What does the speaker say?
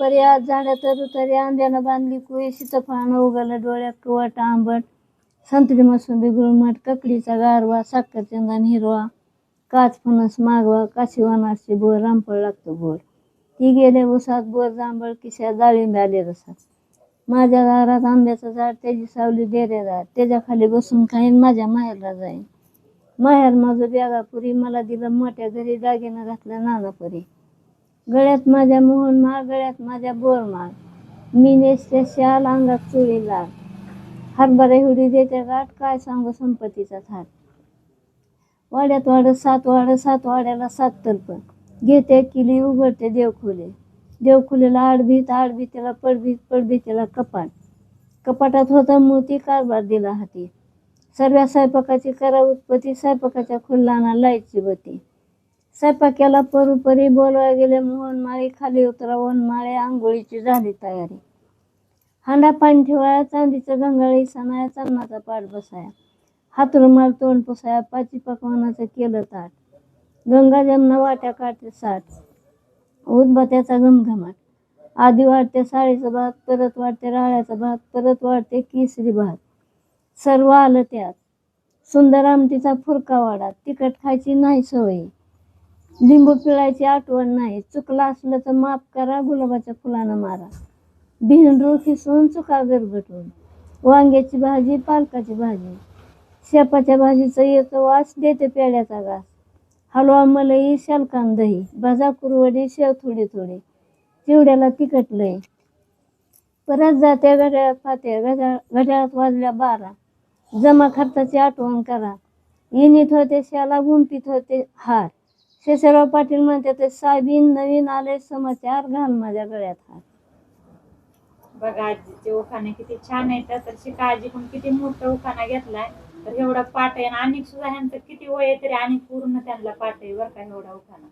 पर्यात झाड्या तर उतारी आंब्यानं बांधली कुई सीताफळानं उगालं डोळ्यात कवट आंबट संत्री मोसंबी गुळमट ककडीचा गारवा साखर चंदन हिरवा काच फणस मागवा काशी वनारची बोर रामफळ लागतो गोड ती गेले उसात बोर जांभळ किशा डाळिंब आले रसात माझ्या दारात आंब्याचं झाड त्याची सावली डेरेदार त्याच्या खाली बसून खाईन माझ्या माहेरला जाईन माहेर माझं ब्यागापुरी मला दिलं मोठ्या घरी दागिनं घातलं नानापुरी गळ्यात माझ्या मोहन माळ गळ्यात माझ्या बोर माळ मी नेसते शाल अंगात चोळी लाल हरभरा हुडी देते गाठ काय सांगू संपत्तीचा थाट वाड्यात वाडत सात वाड्याला सात तर्फ घेते किली उघडते देवखुलीला आडभीतीला पडभीतीला कपाट कपाटात होता मोती कारभार दिला हाती सर्व स्वयंपाकाची करा उत्पत्ती स्वयंपाकाच्या खुल्लाना लाईटची बत्ती स्वयंपाक्याला परूपरी बोलवाय गेले मोहन माळी खाली उतरा माळे आंघोळीची झाली तयारी हांडा पाणी ठेवाया चांदीचं गंगाळी सणाया चन्नाचा पाठ बसाया हात रुमाल तोंड पुसाया पाची पकवानाचं केलं ताट गंगा जमना वाट्या काढते साठ उदबत्याचा घमघमाट आधी वाढते साडीचं भात परत वाढते राळ्याचा भात परत वाढते केसरी भात सर्व आलं त्यात सुंदर आमटीचा फुरका वाडा तिखट खायची नाही सवय लिंबू पिळायची आठवण नाही चुकलं असलं तर माफ करा गुलाबाच्या फुलानं मारा भिंडरू खिसून चुका गरगटून वांग्याची भाजी पालकाची भाजी शेपाच्या भाजीचं येतं वास देते पेड्याचा घास हलवा मलई शालकान दही भाजा कुरवडी शेव थोडी चिवड्याला तिखट लय परत जाते घड्याळात फाते घड्याळात वाजल्या 12 जमा खर्चाची आठवण करा इनीत होते शाला गुंपीत होते हार शेषराव पाटील म्हणते ते साहेबीन नवीन आले समाचार घाल माझ्या गळ्यात हार बघा आजीचे उखाणे किती छान आहेत तर शिका आजी पण किती मोठा उखाणा घेतलाय तर एवढा पाठ आहे आणि सुद्धा ह्यांचं किती वय आहे तरी आणि पूर्ण त्यांना पाठ आहे बरं का एवढा उखाणा